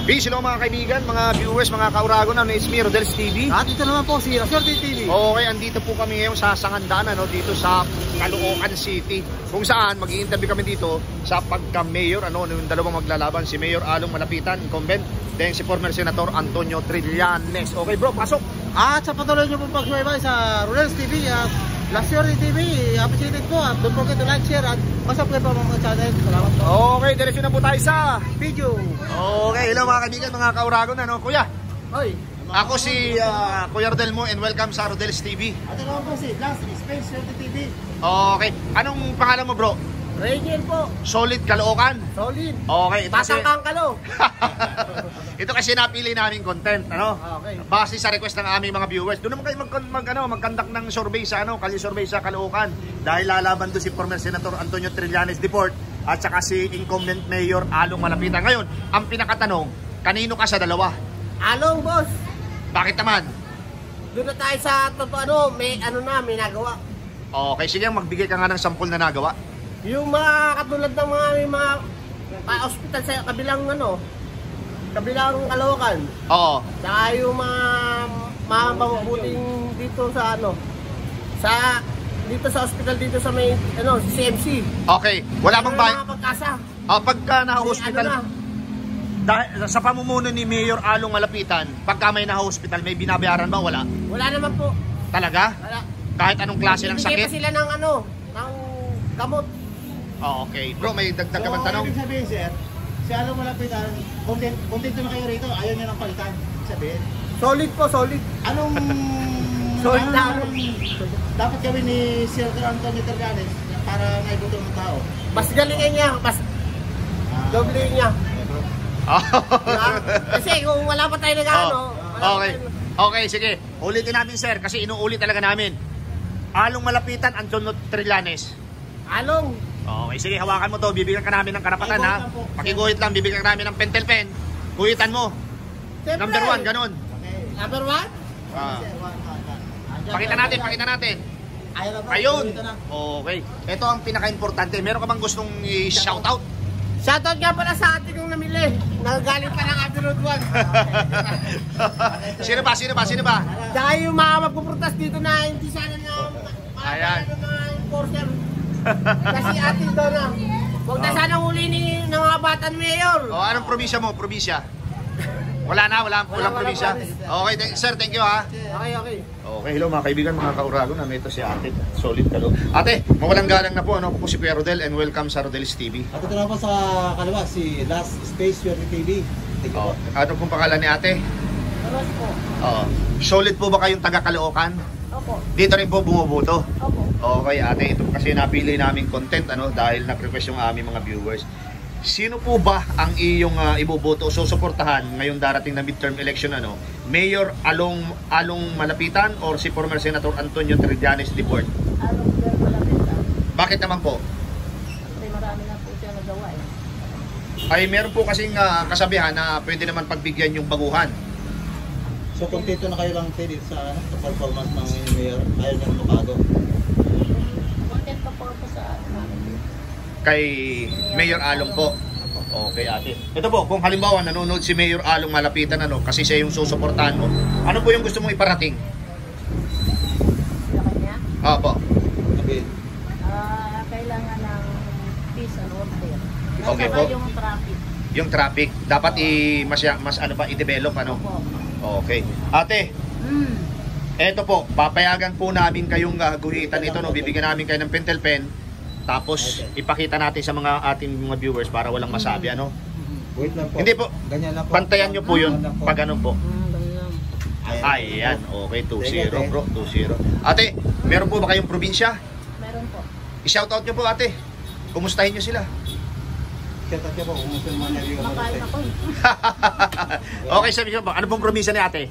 Peace, hello mga kaibigan, mga viewers, mga kauragon. It's me, Rodel's TV. At ito naman po si Laswerte TV. Okay, andito po kami ngayon sa Sangandaan, dito sa Caloocan City. Kung saan mag-i-interview kami dito sa pagka-mayor, yung dalawang maglalaban, si Mayor Along Malapitan, incumbent, then si former Senator Antonio Trillanes. Okay bro, pasok! At sa patuloy nyo po pagsubaybay sa Rodel's TV at Laswerte TV, appreciated po at don't forget to like, share at pasok po mga channel. Salamat po. Okay, diretso na po tayo sa Video. Okay, hello mga kaibigan, mga kauragon. Kuya? Hoy. Ako si Kuya Rodel mo and welcome sa Rodel's TV. At ito naman po si Last Space TV. Okay, anong pangalan mo bro? Rachel po. Solid Caloocan? Solid. Okay, ito kasi, Pasangkang kalo. ito kasi napili naming content, Okay. base sa request ng aming mga viewers. Doon naman kayo mag-conduct ng survey sa Kalye survey sa Caloocan dahil lalaban doon si former Senator Antonio Trillanes Deport at saka si incumbent Mayor Along Malapitan. Ngayon, ang pinakatanong, kanino ka sa dalawa? Along boss. Bakit naman? Doon na tayo sa totoo may may nagawa. Okay, sige, magbigay ka nga ng sample na nagawa. Yung mga katulad ng mga hospital sa kabilang kabilang Caloocan. Oo. Saka yung mga mabubuting dito sa dito sa hospital dito sa may CMC. Okay, wala bang mga pagkasa. Pagka na-hospital, dahil sa pamumuno ni Mayor Along Malapitan, pagka may na-hospital, may binabayaran ba? Wala? Wala naman po. Talaga? Wala. Kahit anong klase ng Bibigay sakit? pa sila ng ng gamot. Oh, okay. Bro, may dagdag ka bang tanong? Ibig sabihin, sir, si Along Malapitan, content na kayo rito, ayaw niya ng palitan. Sabihin, Solid po, solid. anong Solid na dapat gawin ni Sir Antonio Trillanes para naibuto ng tao? Mas galingin niya, mas doble niya. Diba? Kasi kung wala pa tayo Okay. Okay, sige. Ulitin namin, sir, kasi inuulit talaga namin. Along Malapitan, Antonio Trillanes. Along. Okay, sige, hawakan mo to. Bibigyan ka namin ng karapatan, ha? Pakiguhit lang, bibigyan ka namin ng pentel pen. Guhitan mo. Siyempre. Number 1, ganun. Okay. Number 1? Pakita natin, pakita natin. Ayun. Okay. Ito ang pinaka-importante. Meron ka bang gustong i-shoutout? Shoutout nga pala sa ating kong namili. Nagagaling pa ng Abbey Road 1. Sino ba? Tsaka yung mga magpuprotas dito na hindi sana Ayan. mga enforcer. Kasi atin daw na. Huwag na sana hulinin ng mga batan mayor. Anong probinsya mo? Probinsya? Walang probinsya. Okay, sir, thank you, ha. Okay. Okay, hello mga kaibigan, mga kauragon. Ito si ate, solid kalo. Ate, mawalang galang na po. Ako po si Kuya Rodel and welcome sa Rodel's TV. At ito na po sa kaliwa, si Last Space TV. Ano pong pangalan ni ate? Talos po. Solid po ba kayong taga Caloocan? Opo. Dito rin po bumuboto. Opo. Okay ate, ito kasi napili naming content dahil nag-request yung aming mga viewers. Sino po ba ang iyong iboboto o susuportahan ngayong darating na midterm election Mayor Along Malapitan or si former Senator Antonio Trillanes Deport? Along Malapitan. Bakit naman po? Kasi marami na po siya nagawa Ay meron po kasing kasabihan na pwede naman pagbigyan yung baguhan. So, kontento na kayo lang sa performance ng mayor, ayaw niya magbago. Content pa po ako sa namin. Kay Mayor Along po. Okay ate. Ito po, kung halimbawa nanonood si Mayor Along Malapitan kasi siya yung susuportahan mo, ano po yung gusto mong iparating? Sa kanya, Opo. Okay. kailangan ng peace and order. Okay Saka po. yung traffic. Yung traffic dapat mas i-develop Po. Okay. Ate, eto po, papayagan po namin kayong guhitan ito bibigyan namin kayo ng pentel pen. Tapos ipakita natin sa mga ating mga viewers para walang masabi Wait lang po. Hindi po. Ganyan lang po. Pantayan nyo po yun pag po. Ganyan. Ayan, okay, 2-0 bro, 2-0. Ate, meron po ba kayong probinsya? Meron po. I-shoutout nyo po ate. Kumustahin nyo sila. Shoutout niyo po kung gusto mo naligaw Makain ako Okay, sabi nyo po, ano pong probinsya ni ate?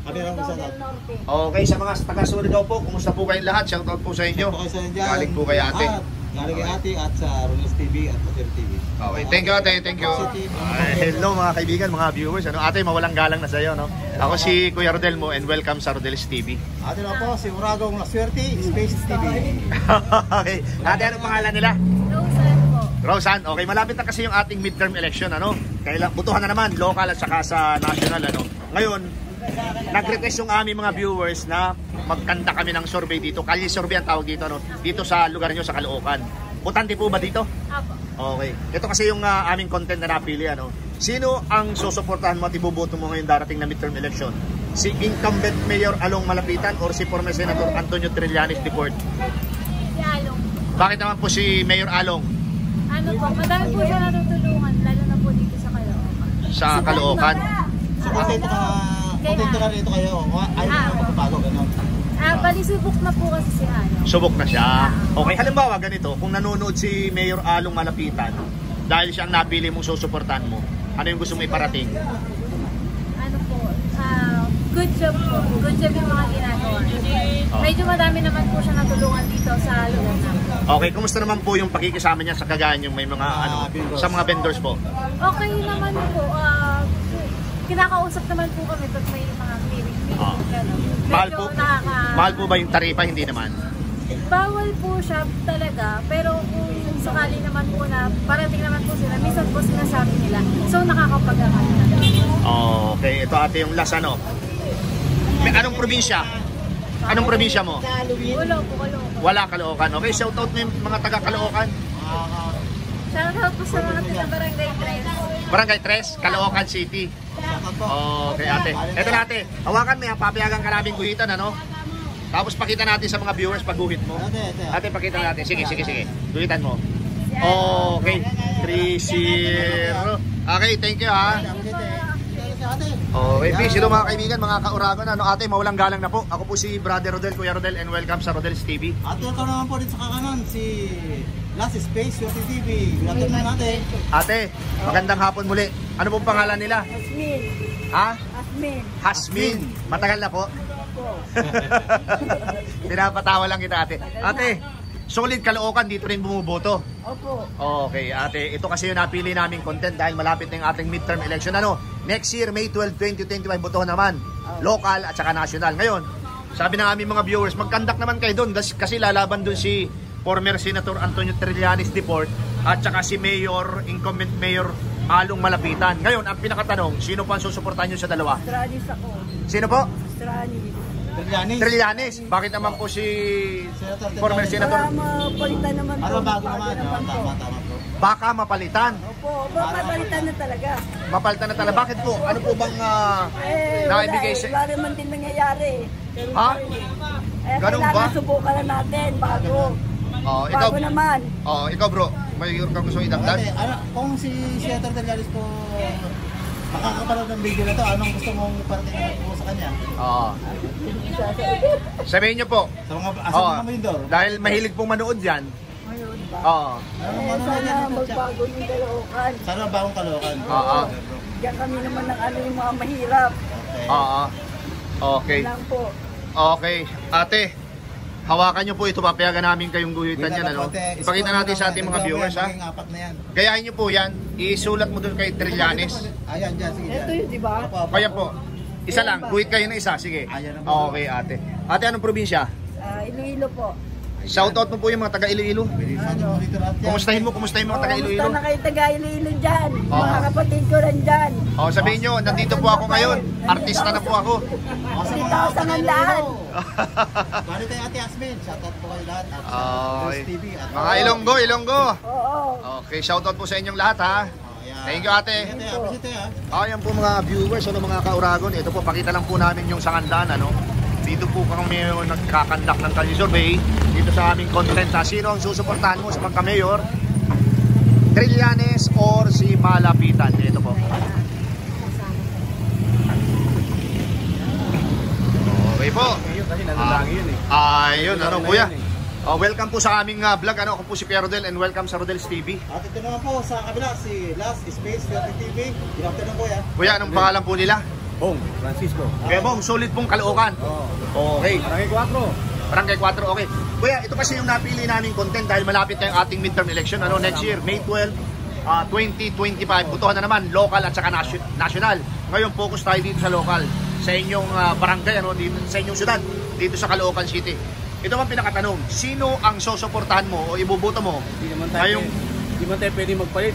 Kami lang po sa del Norte. Okay, sa mga taga-Surigao po, kumusta po kayong lahat? Shoutout po sa inyo. Galing po kay ate. Galing kay ate at sa Rodel's TV at Hotel TV. Okay, thank you ate, thank you. Hello mga kaibigan, mga viewers. Ate, mawalang galang na sa iyo, Ako si Kuya Rodel mo and welcome sa Rodel's TV. Ate na po, si Uragong Laswerte, Space TV. Okay, ate, anong pangalan nila? Rosan po. Rosan, okay, malapit na kasi yung ating midterm election, butuhan na naman, local at saka sa national, ano. Ngayon, nag-request yung aming mga viewers na magkanta kami ng survey dito. Kalye survey ang tawag dito, no? Dito sa lugar nyo, sa Caloocan. Butante po ba dito? Apo. Okay. Ito kasi yung aming content na napili, ano. Sino ang susuportahan mo at iboboto mo ngayong darating na midterm election? Si incumbent Mayor Along Malapitan or si former Senator Antonio Trillanes Deport? Si Along. Bakit naman po si Mayor Along Ano po, madami po siya natutulungan, lalo na po dito sa Caloocan. sa Caloocan? So kontento na rito kayo. Ayaw na magpapago, gano'n. Bali subok na po kasi si Along. Subok na siya. Okay, halimbawa ganito, kung nanonood si Mayor Along Malapitan, dahil siya ang napili mong susuportahan mo, ano yung gusto mo iparating? Ano po, good job po. Good job yung mga ginagawa. Medyo madami naman po siya natulungan dito sa lugar namin. Okay, kumusta naman po yung pakikisama niya sa Cagayan, yung may mga vendors. sa mga vendors po? Okay naman po. Kinakausap naman po kami pag may mga meeting. Mahal Medyo po, nakaka- mahal po ba yung taripa? Hindi naman. Bawal po siya talaga, pero kung sakali naman po na parating naman po sila, minsan po sinasabi nila. So nakakapag-amal na. Okay, ito ate yung last ano. May anong probinsya? Anong probinsya mo? Wala po, wala po. Wala, Caloocan. Okay, shout out mo yung mga taga Caloocan. Shoutout po sa mga taga Barangay 3. Barangay 3, Caloocan City. Okay, ate. Ito na ate. Hawakan mo yan, papayagan ka namin guhitan, ano? Tapos pakita natin sa mga viewers pag guhit mo. Ate, pakita natin. Sige. Guhitan mo. Okay. 3-0. Okay, thank you ha. Okay, peace. Hello mga kaibigan, mga kauragon. Ano ate, mawalang galang na po. Ako po si Brother Rodel, Kuya Rodel, and welcome sa Rodel's TV. At ito naman po dito sa kakanan, si Last Space, Swerte TV. Good afternoon natin. Ate, magandang hapon muli. Ano pong pangalan nila? Asmin. Ha? Asmin. Hasmin. Matagal na po. Pinapatawa lang kita ate. Ate, solid Caloocan, dito rin bumuboto. Opo. Okay, ate, ito kasi yung napili naming content dahil malapit na yung ating midterm election. Ano? Next year, May 12, 2025, botohan naman. Local at saka national. Ngayon, sabi ng aming mga viewers, mag-conduct naman kayo doon kasi lalaban doon si former Senator Antonio Trillanes Deport at saka si incumbent Mayor Along Malapitan. Ngayon, ang pinakatanong, sino pa ang susuportahan nyo sa dalawa? Stranis ako. Sino po? Stranis. Trillanes. Bakit naman po si former Senator? Mapalitan naman Ano bago naman? Tama po. Baka mapalitan. Opo, mapalitan na talaga. Mapalitan na talaga. Bakit po? Ano po bang naibigay sa... Wala naman din nangyayari. Ha? Ganun ba? Subukan na natin bago. Oh, ikaw, naman. ikaw bro, may gusto idagdag? Ate, kung si Senator Trillanes po makakapanood ng video na to, anong gusto mong iparating po sa kanya? Oo. Sabihin nyo po. Sa mga vendor? Dahil mahilig pong manood yan. Ngayon ba? Oo. Sana magbago yung Caloocan. Sana bagong Caloocan. Oo. Diyan kami naman ng yung mga mahirap. Oo. Okay. Lang po. Okay. Ate, hawakan nyo po ito. Papayagan namin kayong guhitan yan. Ano? Ipakita natin sa ating mga viewers. Ha? Apat na yan. Gayahin nyo po yan. Isulat mo doon kay Trillanes. Ayan, dyan. Sige dyan. Ito yun, di ba? Kaya po. Isa lang. Guhit kayo na isa. Sige. Okay ate. Ate, anong probinsya? Iloilo po. Shoutout mo po yung mga taga Iloilo. Kumustahin mo mga taga Iloilo. Kumusta na kayo taga Iloilo dyan? Oo. Mga kapatid ko rin dyan. Sabihin nyo, nandito po ako ngayon. Artista na po ako. Dito ako sa Nandaan. Bali tayo Ate Asmin. Shoutout po kayo lahat. At sa Okay. Rodel's TV. At Mga Ilonggo. Oo. Okay, shoutout po sa inyong lahat ha. Thank you ate. Ayan po mga viewers, mga kauragon. Ito po, pakita lang po namin yung sangandaan. Dito po kami nagkakandak ng Kalye Survey. Dito sa aming content. Sino ang susuportahan mo sa pagka-mayor? Trillanes or si Malapitan? Ito po. Okay po. Ayun, kuya. Welcome po sa aming vlog. Ako po si Kuya Rodel and welcome sa Rodel's TV. At ito naman po sa kabila, si Last Space Swerte TV. Good afternoon po yan. Kuya, anong pangalan po nila? Bong, Francisco. Kuya Bong, solid pong Caloocan. Okay. Barangay 4. Barangay 4, okay. Kuya, ito kasi yung napili naming content dahil malapit na yung ating midterm election. Next year, May 12, 2025. Butuhan na naman, local at saka national. Ngayon, focus tayo dito sa local. Sa inyong barangay, dito, sa inyong syudad, dito sa Caloocan City. Ito ang pinakatanong, sino ang susuportahan mo o ibuboto mo? Hindi naman tayo pwede magpalit.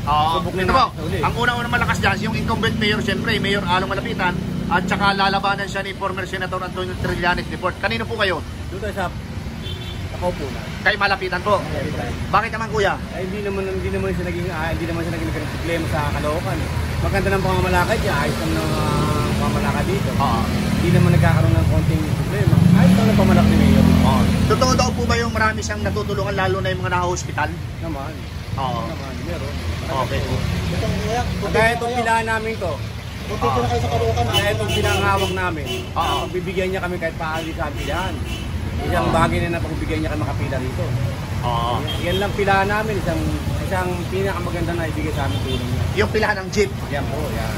Subok na Ito po, natin uli. ang unang-unang malakas dyan, yung incumbent mayor, siyempre, Mayor Along Malapitan, at saka lalabanan siya ni former Senator Antonio Trillanes Deport. Kanino po kayo? Doon tayo sa nakaupo na. Kay Malapitan po. Bakit naman kuya? Ay, hindi naman siya naging problema sa Caloocan. Maganda ng pamamalakad niya, ayos naman ng pamamalakad dito. Oo. Hindi naman nagkakaroon ng konting problema. Ayos naman ng pamalakad ni Mayor. Totoo daw po ba yung marami siyang natutulungan, lalo na yung mga naka-hospital? Naman. Oo. Naman, meron. Okay po. Itong kuya, Kaya itong pilahan namin to, kung dito na kayo sa Caloocan. kaya itong pinangawag namin, Oo. pagbibigyan niya kami kahit paano sa pilahan. Isang bagay na pagbibigyan niya kami makapila rito. Oo. Yan lang pilahan namin, isang pinakamaganda na ibigay sa amin tulong niya. Yung pilahan ng jeep. Yan po, yan.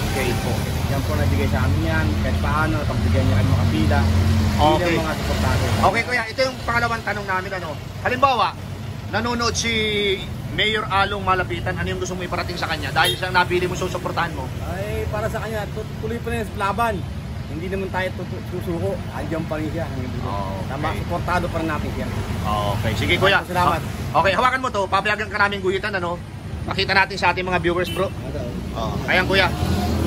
Okay po. Yan po nabigay sa amin yan, kahit paano, pagbigyan niya kami makapila. Okay. Hindi mga suportado. Okay kuya, ito yung pangalawang tanong namin. Halimbawa, nanonood si Mayor Along Malapitan, ano yung gusto mo iparating sa kanya? Dahil siyang napili mo, susuportahan mo. Ay, para sa kanya, tuloy pa rin sa laban. Hindi naman tayo susuko. Andiyan pa rin siya. Okay. Tama, suportado pa rin natin siya. Okay, sige kuya. Salamat. Okay, hawakan mo to. Papayagan ka namin guhitan, Pakita natin sa ating mga viewers, bro. Ayan kuya.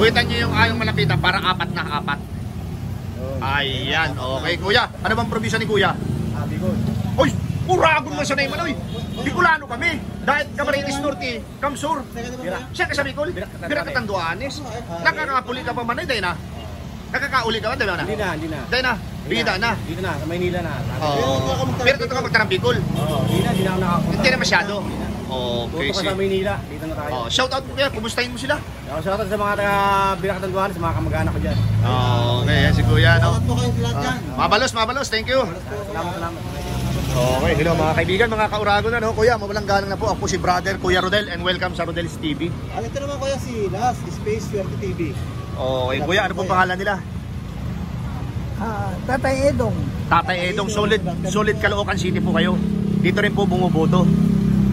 Guhitan niyo yung Along Malapitan para 4 na 4. Ayan, okay kuya. Ano bang probinsya ni kuya? Bicol. Uy, Uragon mo sa naiman, oy. Bicolano kami. Dahil Camarines Norte, Kamsur. Siya ka sa Bicol? Biracatanduanes. Nakakapuli ka pa man, dahil na. Nakakauli ka ba, dahil na? Hindi na. Dahil na, bida na. Dito na, sa Maynila na. Pero ito ka magtarang Bicol. Hindi na ako nakapunta. Hindi na masyado. Okay, Puto ka sa Maynila, dito na tayo. shout out kuya, kumustahin mo sila? Shoutout sa mga taga Biracatanduanes, sa mga kamag-anak ko dyan. Okay, si kuya, Shoutout po kayo lahat dyan. Mabalos, thank you. Salamat. Okay, hello mga kaibigan, mga kauragon na, Kuya, mawalang galang na po. Ako si brother, Kuya Rodel, and welcome sa Rodel's TV. Ito naman kuya si Last Space Swerte TV. Okay, Kuya, ano pong pangalan nila? Tatay Edong. Tatay Edong, solid Caloocan City po kayo. Dito rin po bumuboto.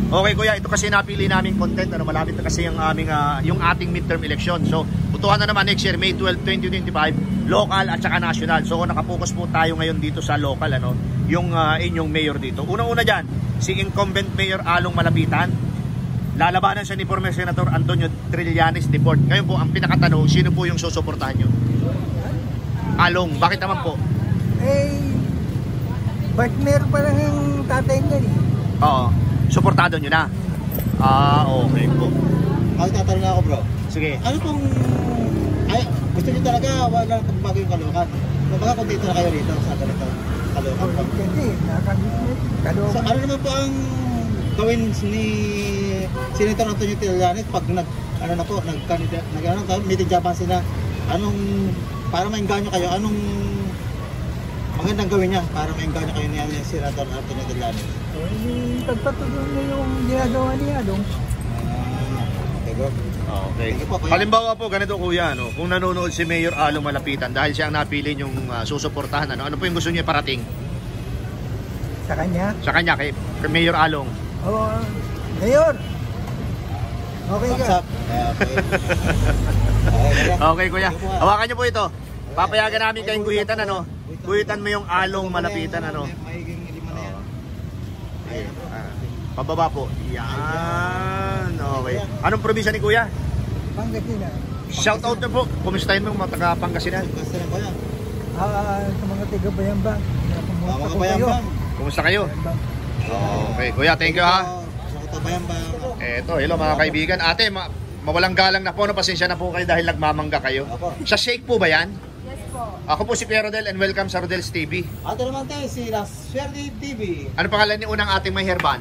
Okay kuya, ito kasi napili naming content, malapit na kasi yung aming yung ating midterm election. So, butuhan na naman next year, May 12, 2025, local at saka national. So, nakapokus po tayo ngayon dito sa local, yung inyong mayor dito. Unang-una diyan, si incumbent Mayor Along Malapitan. Lalabanan siya ni former Senator Antonio Trillanes Deport. Ngayon po, ang pinakatanong, sino po yung susuportahan nyo? Along, bakit naman po? Partner pa lang yung tatay niya. Oo, suportado nyo na. Okay po. Ako tatanong na ako bro. Sige. Ano pong gusto niyo talaga wala pagbago yung Caloocan? Kumbaga kung dito na kayo rito sa ganito Caloocan. So, ano naman po ang gawin ni Senator Antonio Trillanes pag meeting Japan sila? Para maingganyo kayo, anong magandang gawin niya para maingganyo kayo ni Senator Antonio Trillanes? Pagpatuloy niya yung ginagawa niya, Okay bro. Okay. Thank you po, kuya. Halimbawa po, ganito kuya, kung nanonood si Mayor Along Malapitan dahil siya ang napili yung susuportahan, ano po yung gusto niya parating Sa kanya? sa kanya, kay Mayor Along? Mayor! Okay Thumbs ka? up. Okay. Okay, Okay kuya, hawakan niyo po ito. Papayagan namin kayong guhitan, guhitan mo yung Along Malapitan, Maiging lima na yan. Ayun, pababa po. Yan. Okay. Anong probinsya ni kuya? Pangasinan. Shout out na po. Kumustahin mo mga taga Pangasinan? Basta lang kuya. Sa mga tiga-bayambang. Mga kabayambang. Kumusta kayo? Okay, kuya, thank you ha. Sa kabayambang. Eto, hello mga kaibigan. Ate, mawalang galang na po. Pasensya na po kayo dahil nagmamangga kayo. Opo. Sa shake po ba yan? Yes po. Ako po si Pierre Rodel and welcome sa Rodel's TV. Ato naman tayo si Las Swerte TV. Ano pangalan ni unang ating may herban?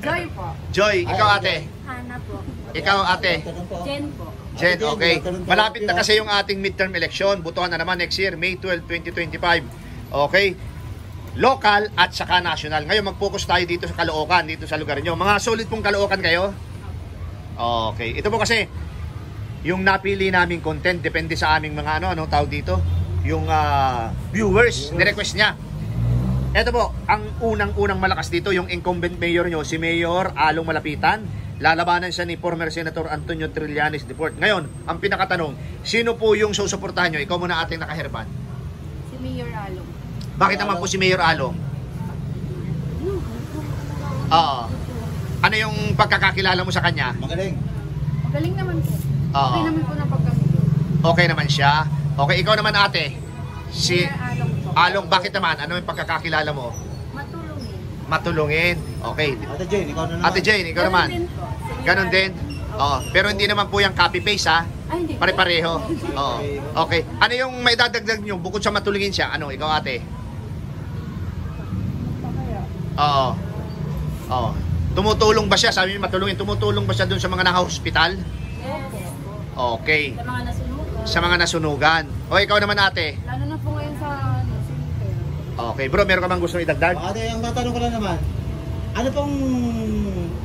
Joy po. Joy, ikaw ate. Hana po. Ikaw ate. Jen po. Jen, okay. Malapit na kasi yung ating midterm election. Butuhan na naman next year, May 12, 2025. Okay. Local at saka national. Ngayon mag-focus tayo dito sa Caloocan, dito sa lugar nyo. Mga solid pong Caloocan kayo? Okay. Ito po kasi, yung napili naming content, depende sa aming mga anong tawag dito, yung viewers, ni-request niya. Ito po, ang unang-unang malakas dito, yung incumbent mayor nyo, si Mayor Along Malapitan. Lalabanan siya ni former Senator Antonio Trillanes Deport. Ngayon, ang pinakatanong, sino po yung susuportahan nyo? Ikaw muna ating nakaherban. Si Mayor Along. Bakit naman po si Mayor Along? Ano Ano yung pagkakakilala mo sa kanya? Magaling. Magaling naman po. Oo. Okay naman po na pagkami. Okay naman siya. Okay, ikaw naman ate. Si Along po. Along, bakit naman? Ano yung pagkakakilala mo? Matulungin. Matulungin. Okay. Ate Jane, ikaw na naman. Ate Jane, ikaw naman. Din po. Similar. Ganon din. Oo. Pero hindi naman po yung copy-paste ha. Ay, hindi po. Pare-pareho. Oo. Okay. Ano yung may dadagdag nyo bukod sa matulungin siya? Ano, ikaw ate? Oo. Oo. Tumutulong ba siya? Sabi niyo matulungin. Tumutulong ba siya dun sa mga naka-hospital? Yes. Okay. Sa mga nasunugan. Sa mga nasunugan. O, ikaw naman ate. Lalo na po ngayon sa cemetery. Okay. Bro, meron ka bang gustong idagdag? Ate, ang tatanong ko lang naman, ano pong,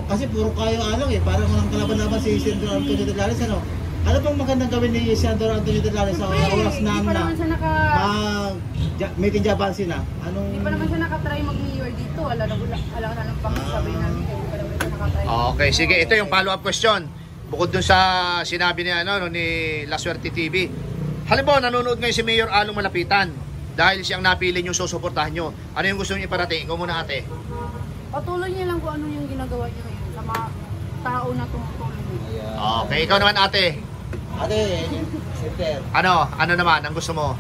kasi puro kayo alang eh, parang walang kalaban-laban si Senator Antonio Terlanes, ano? Ano pong magandang gawin ni Senator Antonio Terlanes sa oras na Hindi pa naman siya meeting Japansi na? Anong... Hindi pa naman siya nakatry mag-mayor dito. Alam na lang pang sabi namin kayo. Hindi pa naman siya nakatry. Okay, sige. Ito yung follow-up question. Bukod dun sa sinabi ni, ni La Suerte TV. Halimbawa, nanonood ngayon si Mayor Along Malapitan. Dahil siyang napili nyo, susuportahan nyo. Ano yung gusto nyo iparating? Ikaw muna ate. Patuloy niya lang kung ano yung ginagawa niya ngayon sa mga tao na tumutulong niya. Okay, ikaw naman ate. Ate, Senator, Ano naman ang gusto mo?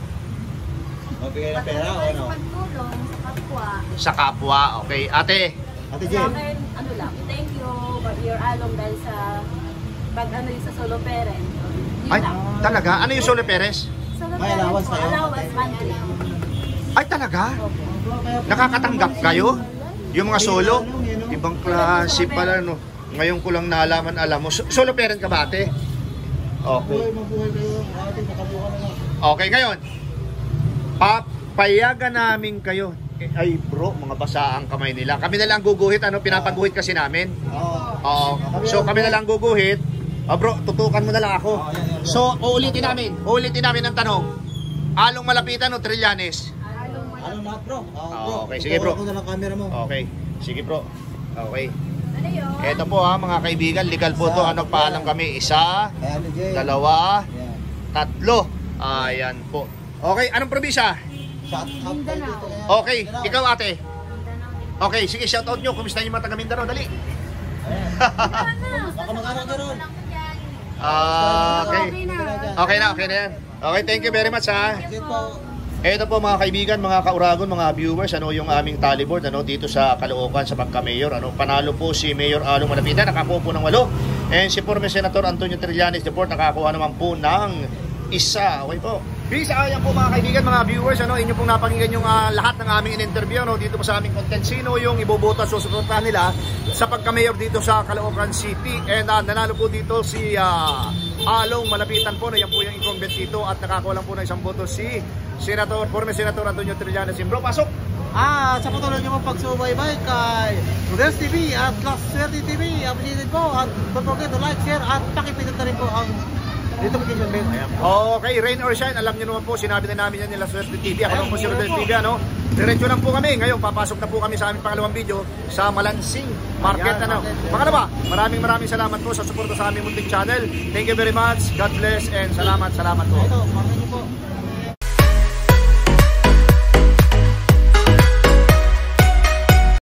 magbigay ng pera o ano? Pagtulong sa kapwa. Sa kapwa. Okay, ate. Ate Sa Jane, akin, ano lang, thank you, Mayor Along, dahil sa pag-ano yung sa solo parent. Yun Ay, lang. talaga? Ano yung Solo Perez? Solo may allowance kayo? Allowance monthly. Ay, talaga? Nakakatanggap kayo? Yung mga solo? Ibang klase pala, no? Ngayon ko lang nalaman, alam mo. Solo parent ka ba, ate? Okay. mabuhay kayo. Ate, nakabuka na lang. Okay, ngayon. Papayagan namin kayo. Ay, bro, mga basa ang kamay nila. Kami na lang guguhit, pinapaguhit kasi namin. Oo. Oo. So, kami na lang guguhit. Bro, tutukan mo na lang ako. Yan. So, uulitin namin ang tanong. Along Malapitan o Trillanes? Ano lahat bro? Okay, sige, bro. Tutukan ko na lang camera mo. Okay. Sige, bro. Okay. Ano yun? Ito po mga kaibigan, legal po to. Paalam kami? Isa, Ayan, Ate Jane. dalawa, Ayan. tatlo. Ayan po. Okay, anong probinsya? Shout out kayo dito. Okay, ikaw ate. Okay, sige, shout out nyo. Kumusta yung mga taga Mindanao? Dali. Ako mag-aral ka ron. Okay. Okay na. Okay na yan. Okay, thank you very much ha. Sige po. Ito po mga kaibigan, mga kauragon, mga viewers, yung aming tallyboard dito sa Caloocan sa pagka-mayor. Panalo po si Mayor Along Malapitan, nakakuha po ng 8. And si former Senator Antonio Trillanes Deport nakakuha naman po ng 1. Okay po. Bisa ayan po mga kaibigan, mga viewers, inyo pong napakinggan yung lahat ng aming in-interview dito po sa aming content. Sino yung iboboto at susuportahan nila sa pagka-mayor dito sa Caloocan City. And nanalo po dito si Along Malapitan po, yan po yung incumbent dito at nakakuha lang po ng 1 boto si former Senator Antonio Trillanes. Bro, pasok! Sa patuloy nyo mong pagsubaybay kay Rodels TV at La Suerte TV, appreciated po at don't forget to like, share at pakipindot na rin po ang notification bell. Ayan po. Okay, rain or shine, alam niyo naman po, sinabi na namin yan nila Suerte TV. Ako naman po si Rodel TV, Diretso lang po kami. Ngayon, papasok na po kami sa aming pangalawang video sa Malansing Market. Ayan, Pangalawa, maraming salamat po sa suporta sa aming munting channel. Thank you very much. God bless and salamat po. Ito, mga nyo po.